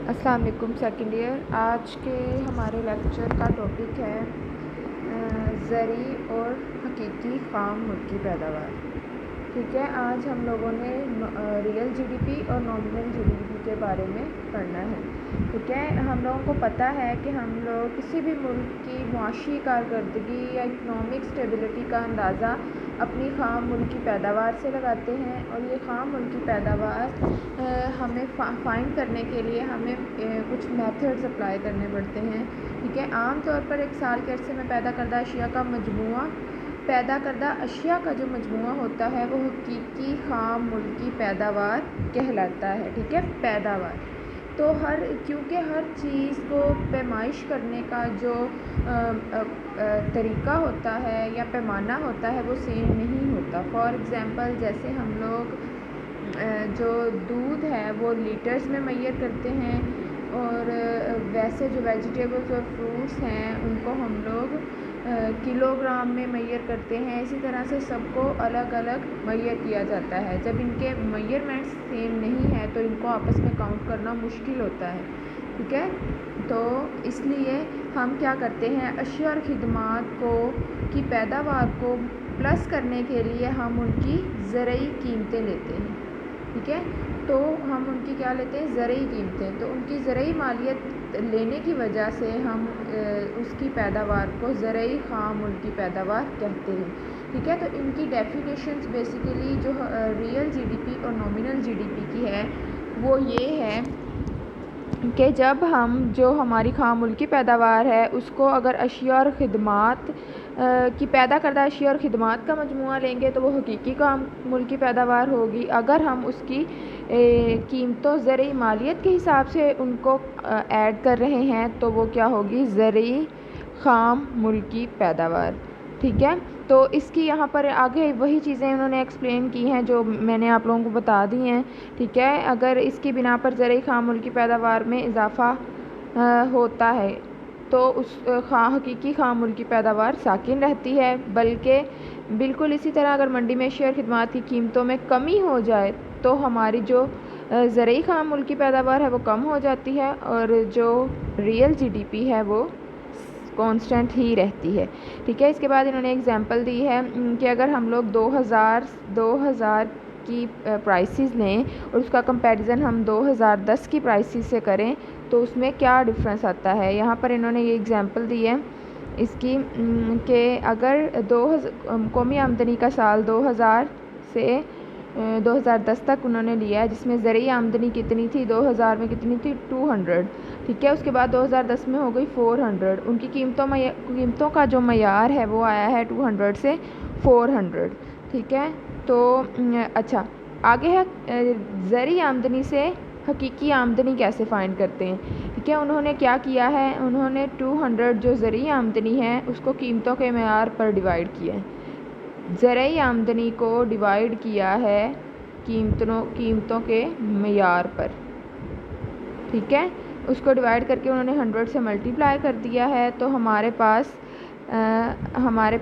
السلام علیکم second year. آج کے ہمارے لیکچر کا ٹاپک ہے زرعی اور حقیقی خام ملکی پیداوار۔ ٹھیک ہے، آج ہم لوگوں نے ریئل جی ڈی پی اور نامنل جی ڈی پی کے بارے میں پڑھنا ہے۔ ٹھیک ہے، ہم لوگوں کو پتہ ہے کہ ہم لوگ کسی بھی ملک کی معاشی کارکردگی یا اکنامک اسٹیبلٹی کا اندازہ اپنی خام ملکی پیداوار سے لگاتے ہیں، اور یہ خام ملکی پیداوار ہمیں فائنڈ کرنے کے لیے ہمیں کچھ میتھڈز اپلائی کرنے پڑتے ہیں۔ ٹھیک ہے، عام طور پر ایک سال کے عرصے میں پیدا کردہ اشیاء کا جو مجموعہ ہوتا ہے وہ حقیقی خام ملکی پیداوار کہلاتا ہے۔ ٹھیک ہے، پیداوار تو کیونکہ ہر چیز کو پیمائش کرنے کا جو طریقہ ہوتا ہے یا پیمانہ ہوتا ہے وہ سیم نہیں ہوتا۔ فار ایگزامپل، جیسے ہم لوگ جو دودھ ہے وہ لیٹرز میں میئر کرتے ہیں، اور ویسے جو ویجیٹیبلز اور فروٹس ہیں ان کو ہم لوگ کلو گرام میں میئر کرتے ہیں۔ اسی طرح سے سب کو الگ الگ میئر کیا جاتا ہے۔ جب ان کے میئرمنٹس سیم نہیں ہیں تو ان کو آپس میں کاؤنٹ کرنا مشکل ہوتا ہے۔ ٹھیک ہے، تو اس لیے ہم کیا کرتے ہیں، اشیاء اور خدمات کی پیداوار کو پلس کرنے کے لیے ہم ان کی زرعی قیمتیں لیتے ہیں۔ ٹھیک ہے، تو ہم ان کی کیا لیتے ہیں، زرعی قیمتیں، تو ان کی زرعی مالیت لینے کی وجہ سے ہم اس کی پیداوار کو زرعی خام ملکی پیداوار کہتے ہیں۔ ٹھیک ہے، تو ان کی ڈیفینیشنز بیسیکلی جو ریئل جی ڈی پی اور نامنل جی ڈی پی کی ہے وہ یہ ہے کہ جب ہم جو ہماری خام ملکی پیداوار ہے اس کو اگر اشیاء اور خدمات کی پیدا کردہ اشیاء اور خدمات کا مجموعہ لیں گے تو وہ حقیقی خام ملکی پیداوار ہوگی۔ اگر ہم اس کی قیمتوں زرعی مالیت کے حساب سے ان کو ایڈ کر رہے ہیں تو وہ کیا ہوگی، زرعی خام ملکی پیداوار۔ ٹھیک ہے، تو اس کی یہاں پر آگے وہی چیزیں انہوں نے ایکسپلین کی ہیں جو میں نے آپ لوگوں کو بتا دی ہیں۔ ٹھیک ہے، اگر اس کی بنا پر زرعی خام ملکی پیداوار میں اضافہ ہوتا ہے تو اس حقیقی خام ملکی پیداوار ساکن رہتی ہے، بلکہ بالکل اسی طرح اگر منڈی میں اشیاء اور خدمات کی قیمتوں میں کمی ہو جائے تو ہماری جو زرعی خام ملکی پیداوار ہے وہ کم ہو جاتی ہے، اور جو ریئل جی ڈی پی ہے وہ کانسٹنٹ ہی رہتی ہے۔ ٹھیک ہے، اس کے بعد انہوں نے ایگزامپل دی ہے کہ اگر ہم لوگ 2000 کی پرائسز لیں اور اس کا کمپیریزن ہم 2010 کی پرائسز سے کریں تو اس میں کیا ڈفرینس آتا ہے۔ یہاں پر انہوں نے یہ ایگزامپل دی ہے اس کی کہ اگر قومی آمدنی کا سال 2000 سے 2010 تک انہوں نے لیا ہے، جس میں زرعی آمدنی کتنی تھی، 2000 میں کتنی تھی، 200۔ ٹھیک ہے، اس کے بعد 2010 میں ہو گئی 400۔ ان کی قیمتوں کا جو معیار ہے وہ آیا ہے 200 سے 400۔ ٹھیک ہے، تو اچھا آگے ہے زرعی آمدنی سے حقیقی آمدنی کیسے فائنڈ کرتے ہیں۔ ٹھیک ہے، انہوں نے کیا کیا ہے، انہوں نے 200 جو زرعی آمدنی ہے اس کو قیمتوں کے معیار پر ڈیوائیڈ کیا ہے، زرعی آمدنی کو ڈیوائیڈ کیا ہے قیمتوں کے معیار پر۔ ٹھیک ہے، اس کو ڈیوائیڈ کر کے انہوں نے 100 سے ملٹیپلائی کر دیا ہے، تو ہمارے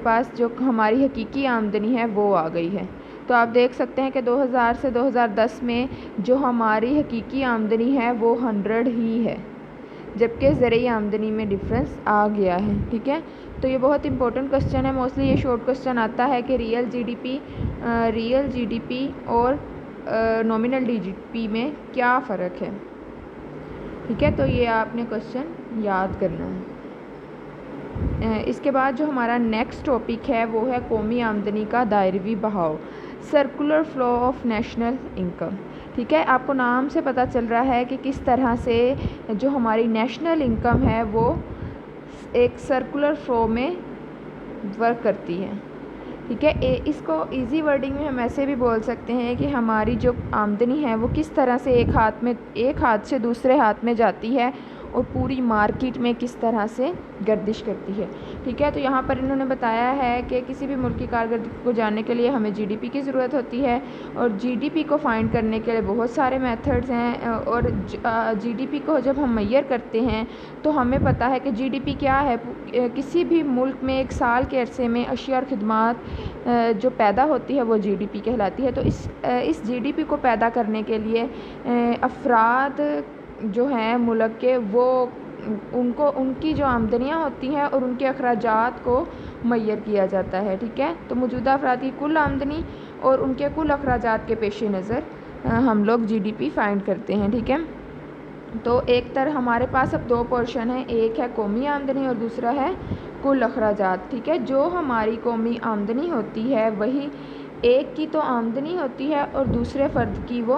پاس جو ہماری حقیقی آمدنی ہے وہ آ گئی ہے۔ تو آپ دیکھ سکتے ہیں کہ 2000 سے 2010 میں جو ہماری حقیقی آمدنی ہے وہ 100 ہی ہے، جبکہ زرعی آمدنی میں ڈفرینس آ گیا ہے۔ ٹھیک ہے، تو یہ بہت امپورٹنٹ کوسچن ہے، موسٹلی یہ شارٹ کوسچن آتا ہے کہ ریئل جی ڈی پی اور نامنل جی ڈی پی میں کیا فرق ہے۔ ٹھیک ہے، تو یہ آپ نے کوسچن یاد کرنا ہے۔ اس کے بعد جو ہمارا نیکسٹ ٹاپک ہے وہ ہے قومی آمدنی کا دائروی بہاؤ، circular flow of national income. ٹھیک ہے، آپ کو نام سے پتہ چل رہا ہے کہ کس طرح سے جو ہماری نیشنل انکم ہے وہ ایک سرکولر فلو میں ورک کرتی ہے۔ ٹھیک ہے، اس کو ایزی ورڈنگ میں ہم ایسے بھی بول سکتے ہیں کہ ہماری جو آمدنی ہے وہ کس طرح سے ایک ہاتھ سے دوسرے ہاتھ میں جاتی ہے اور پوری مارکیٹ میں کس طرح سے گردش کرتی ہے۔ ٹھیک ہے، تو یہاں پر انہوں نے بتایا ہے کہ کسی بھی ملک کی کارکردگی کو جاننے کے لیے ہمیں جی ڈی پی کی ضرورت ہوتی ہے، اور جی ڈی پی کو فائنڈ کرنے کے لیے بہت سارے میتھڈز ہیں، اور جی ڈی پی کو جب ہم میئر کرتے ہیں تو ہمیں پتہ ہے کہ جی ڈی پی کیا ہے۔ کسی بھی ملک میں ایک سال کے عرصے میں اشیاء اور خدمات جو پیدا ہوتی ہے وہ جی ڈی پی کہلاتی ہے۔ تو اس جی ڈی پی کو پیدا کرنے کے لیے افراد جو ہیں ملک کے وہ ان کی جو آمدنیاں ہوتی ہیں اور ان کے اخراجات کو معیر کیا جاتا ہے. ٹھیک ہے، تو موجودہ افراد کی کل آمدنی اور ان کے کل اخراجات کے پیش نظر ہم لوگ GDP فائنڈ کرتے ہیں. ٹھیک ہے، تو ایک طرح ہمارے پاس اب 2 پورشن ہیں، ایک ہے قومی آمدنی اور دوسرا ہے کل اخراجات. ٹھیک ہے، جو ہماری قومی آمدنی ہوتی ہے وہی ایک کی تو آمدنی ہوتی ہے اور دوسرے فرد کی وہ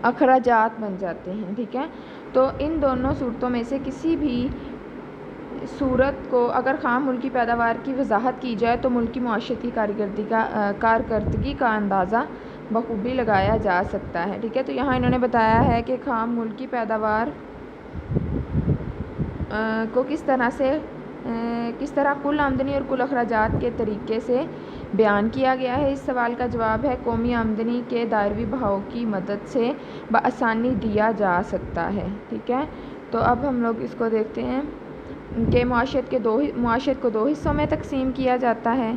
اخراجات بن جاتے ہیں. ٹھیک ہے، تو ان دونوں صورتوں میں سے کسی بھی صورت کو اگر خام ملکی پیداوار کی وضاحت کی جائے تو ملکی معاشرتی کارکردگی کا اندازہ بخوبی لگایا جا سکتا ہے. ٹھیک ہے، تو یہاں انہوں نے بتایا ہے کہ خام ملکی پیداوار کو کس طرح کل آمدنی اور کل اخراجات کے طریقے سے بیان کیا گیا ہے. اس سوال کا جواب ہے قومی آمدنی کے دائروی بہاؤ کی مدد سے بآسانی دیا جا سکتا ہے. ٹھیک ہے، تو اب ہم لوگ اس کو دیکھتے ہیں کہ معاشرت کو 2 حصوں میں تقسیم کیا جاتا ہے.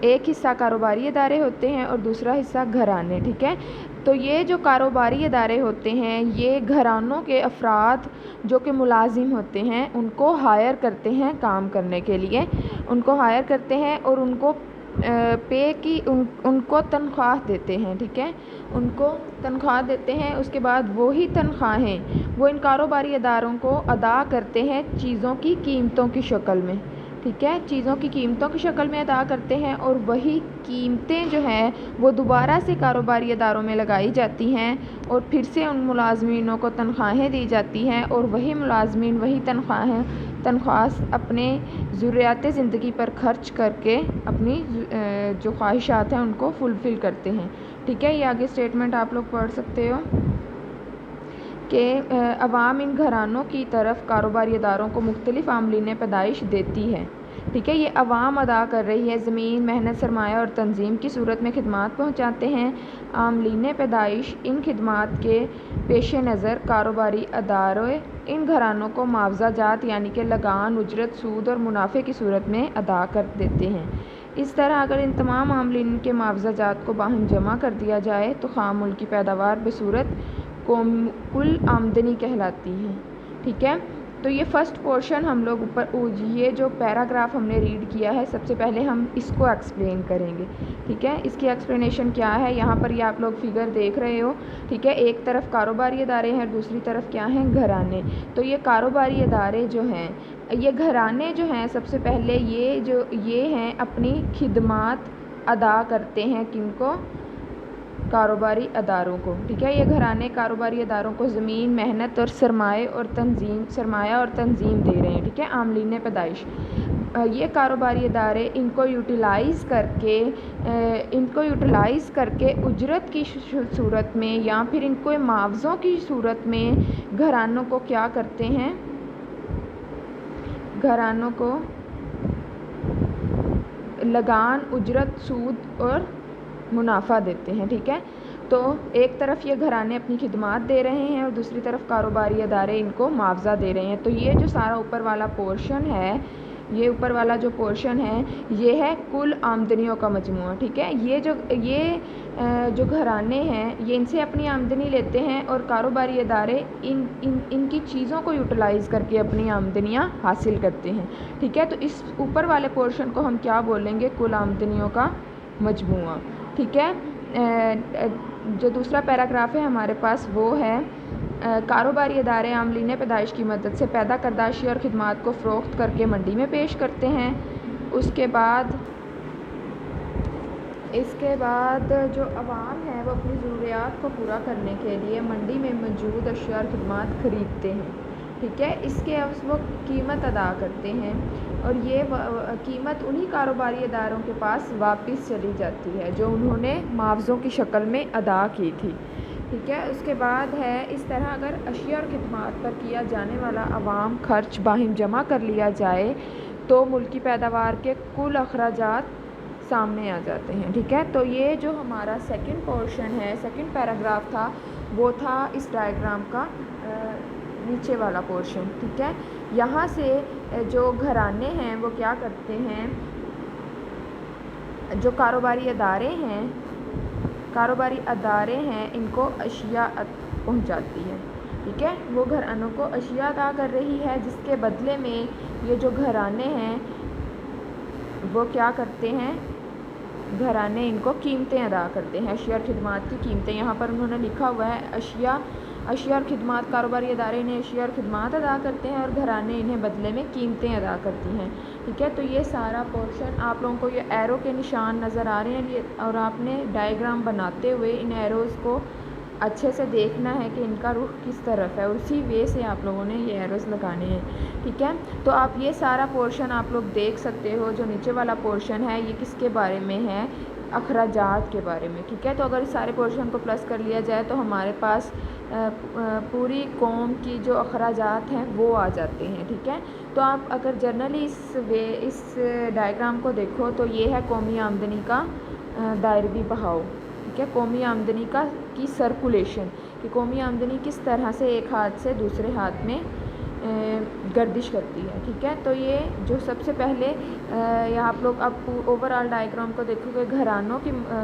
ایک حصہ کاروباری ادارے ہوتے ہیں اور دوسرا حصہ گھرانے. ٹھیک ہے، تو یہ جو کاروباری ادارے ہوتے ہیں یہ گھرانوں کے افراد جو کہ ملازم ہوتے ہیں ان کو ہائر کرتے ہیں کام کرنے کے لیے، ان کو ہائر کرتے ہیں اور ان کو ان کو تنخواہ دیتے ہیں. ٹھیک ہے، ان کو تنخواہ دیتے ہیں. اس کے بعد وہی تنخواہیں وہ ان کاروباری اداروں کو ادا کرتے ہیں چیزوں کی قیمتوں کی شکل میں. ٹھیک ہے، چیزوں کی قیمتوں کی شکل میں ادا کرتے ہیں اور وہی قیمتیں جو ہیں وہ دوبارہ سے کاروباری اداروں میں لگائی جاتی ہیں اور پھر سے ان ملازمینوں کو تنخواہیں دی جاتی ہیں اور وہی ملازمین وہی تنخواہ اپنے ضروریات زندگی پر خرچ کر کے اپنی جو خواہشات ہیں ان کو فلفل کرتے ہیں. ٹھیک ہے، یہ آگے اسٹیٹمنٹ آپ لوگ پڑھ سکتے ہو کہ عوام ان گھرانوں کی طرف کاروباری اداروں کو مختلف عاملین پیدائش دیتی ہے. ٹھیک ہے، یہ عوام ادا کر رہی ہے زمین، محنت، سرمایہ اور تنظیم کی صورت میں خدمات پہنچاتے ہیں. عاملین پیدائش ان خدمات کے پیش نظر کاروباری ادارے ان گھرانوں کو معاوضہ جات یعنی کہ لگان، اجرت، سود اور منافع کی صورت میں ادا کر دیتے ہیں. اس طرح اگر ان تمام عاملین کے معاوضہ جات کو باہم جمع کر دیا جائے تو خام ملکی پیداوار بصورت کل آمدنی کہلاتی ہے. ٹھیک ہے، تو یہ فرسٹ پورشن ہم لوگ یہ جو پیراگراف ہم نے ریڈ کیا ہے سب سے پہلے ہم اس کو ایکسپلین کریں گے. ٹھیک ہے، اس کی ایکسپلینیشن کیا ہے، یہاں پر یہ آپ لوگ فگر دیکھ رہے ہو. ٹھیک ہے، ایک طرف کاروباری ادارے ہیں، دوسری طرف کیا ہیں، گھرانے. تو یہ کاروباری ادارے جو ہیں، یہ گھرانے جو ہیں سب سے پہلے یہ ہیں اپنی خدمات ادا کرتے ہیں کن کو، کاروباری اداروں کو. ٹھیک ہے، یہ گھرانے کاروباری اداروں کو زمین، محنت اور سرمایہ اور تنظیم دے رہے ہیں. ٹھیک ہے، عاملین پیدائش یہ کاروباری ادارے ان کو یوٹیلائز کر کے اجرت کی صورت میں یا پھر ان کو معاوضوں کی صورت میں گھرانوں کو کیا کرتے ہیں، گھرانوں کو لگان، اجرت، سود اور منافع دیتے ہیں. ٹھیک ہے، تو ایک طرف یہ گھرانے اپنی خدمات دے رہے ہیں اور دوسری طرف کاروباری ادارے ان کو معاوضہ دے رہے ہیں. تو یہ جو سارا اوپر والا پورشن ہے، یہ اوپر والا جو پورشن ہے یہ ہے کل آمدنیوں کا مجموعہ. ٹھیک ہے، یہ جو گھرانے ہیں یہ ان سے اپنی آمدنی لیتے ہیں اور کاروباری ادارے ان کی چیزوں کو یوٹیلائز کر کے اپنی آمدنیاں حاصل کرتے ہیں. ٹھیک ہے، تو اس اوپر والے پورشن کو ہم کیا بولیں گے، کل آمدنیوں کا مجموعہ. ٹھیک ہے، جو دوسرا پیراگراف ہے ہمارے پاس وہ ہے کاروباری ادارے عاملین پیدائش کی مدد سے پیدا کردہ اشیاء اور خدمات کو فروخت کر کے منڈی میں پیش کرتے ہیں. اس کے بعد جو عوام ہے وہ اپنی ضروریات کو پورا کرنے کے لیے منڈی میں موجود اشیاء اور خدمات خریدتے ہیں. ٹھیک ہے، اس کے عوض وہ قیمت ادا کرتے ہیں اور یہ قیمت انہی کاروباری اداروں کے پاس واپس چلی جاتی ہے جو انہوں نے معاوضوں کی شکل میں ادا کی تھی. ٹھیک ہے، اس کے بعد ہے اس طرح اگر اشیاء اور خدمات پر کیا جانے والا عوام خرچ باہم جمع کر لیا جائے تو ملکی پیداوار کے کل اخراجات سامنے آ جاتے ہیں. ٹھیک ہے، تو یہ جو ہمارا سیکنڈ پورشن ہے، سیکنڈ پیراگراف تھا وہ تھا اس ڈائیگرام کا نیچے والا پورشن. ٹھیک ہے، یہاں سے جو گھرانے ہیں وہ کیا کرتے ہیں، جو کاروباری ادارے ہیں ان کو اشیاء پہنچاتی ہے. ٹھیک ہے، وہ گھرانوں کو اشیاء عطا کر رہی ہے جس کے بدلے میں یہ جو گھرانے ہیں وہ کیا کرتے ہیں، گھرانے ان کو قیمتیں ادا کرتے ہیں، اشیاء اور خدمات کی قیمتیں. یہاں پر انہوں نے لکھا ہوا ہے اشیاء اور خدمات، کاروباری ادارے انہیں اشیاء اور خدمات ادا کرتے ہیں اور گھرانے انہیں بدلے میں قیمتیں ادا کرتی ہیں. ٹھیک ہے، تو یہ سارا پورشن آپ لوگوں کو یہ ایرو کے نشان نظر آ رہے ہیں اور آپ نے ڈائیگرام بناتے ہوئے ان ایروز کو اچھے سے دیکھنا ہے کہ ان کا رخ کس طرف ہے، اسی وے سے آپ لوگوں نے یہ ایروز لگانے ہیں. ٹھیک ہے، تو آپ یہ سارا پورشن آپ لوگ دیکھ سکتے ہو. جو نیچے والا پورشن ہے یہ کس کے بارے میں ہے، اخراجات کے بارے میں. ٹھیک ہے، تو اگر اس سارے پورشن کو پلس کر لیا جائے تو ہمارے پاس پوری قوم کی جو اخراجات ہیں وہ آ جاتے ہیں. ٹھیک ہے، تو آپ اگر جنرلی اس ڈائیگرام کو دیکھو تو یہ ہے قومی آمدنی کا دائروی بہاؤ. ٹھیک ہے، قومی آمدنی کی سرکولیشن، کہ قومی آمدنی کس طرح سے ایک ہاتھ سے دوسرے ہاتھ میں گردش کرتی ہے. ٹھیک ہے، تو یہ جو سب سے پہلے یا آپ لوگ اب اوور آل ڈائیگرام کو دیکھو کہ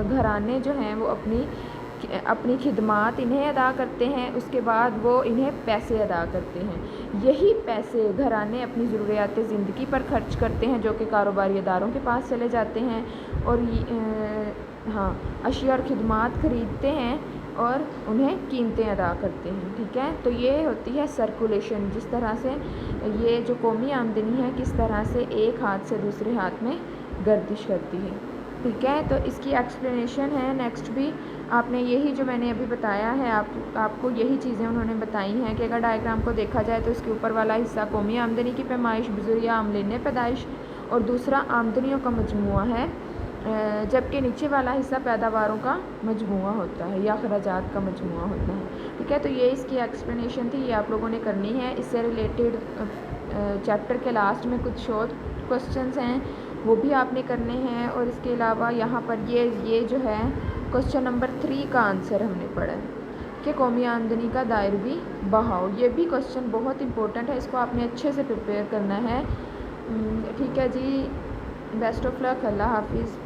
گھرانے جو ہیں وہ اپنی خدمات انہیں ادا کرتے ہیں، اس کے بعد وہ انہیں پیسے ادا کرتے ہیں. یہی پیسے گھرانے اپنی ضروریات زندگی پر خرچ کرتے ہیں جو کہ کاروباری اداروں کے پاس چلے جاتے ہیں اور اشیاء اور خدمات خریدتے ہیں اور انہیں قیمتیں ادا کرتے ہیں. ٹھیک ہے، تو یہ ہوتی ہے سرکولیشن، جس طرح سے یہ جو قومی آمدنی ہے کس طرح سے ایک ہاتھ سے دوسرے ہاتھ میں گردش کرتی ہے. ٹھیک ہے، تو اس کی ایکسپلینیشن ہے نیکسٹ بھی. آپ نے یہی جو میں نے ابھی بتایا ہے آپ کو یہی چیزیں انہوں نے بتائی ہیں کہ اگر ڈائیگرام کو دیکھا جائے تو اس کے اوپر والا حصہ قومی آمدنی کی پیمائش بذریعہ عاملین پیدائش اور دوسرا آمدنیوں کا مجموعہ ہے، جبکہ نیچے والا حصہ پیداواروں کا مجموعہ ہوتا ہے یا اخراجات کا مجموعہ ہوتا ہے. ٹھیک ہے، تو یہ اس کی ایکسپلینیشن تھی، یہ آپ لوگوں نے کرنی ہے. اس سے ریلیٹڈ چیپٹر کے لاسٹ میں کچھ شارٹ کوسچنز ہیں وہ بھی آپ نے کرنے ہیں، اور اس کے علاوہ یہاں پر یہ جو ہے کوسچن نمبر 3 کا آنسر ہم نے پڑھا ہے کہ قومی آمدنی کا دائروی بہاؤ. یہ بھی کوسچن بہت امپورٹنٹ ہے، اس کو آپ نے اچھے سے پریپیئر کرنا ہے. ٹھیک ہے جی، بیسٹ آف لک، اللہ حافظ.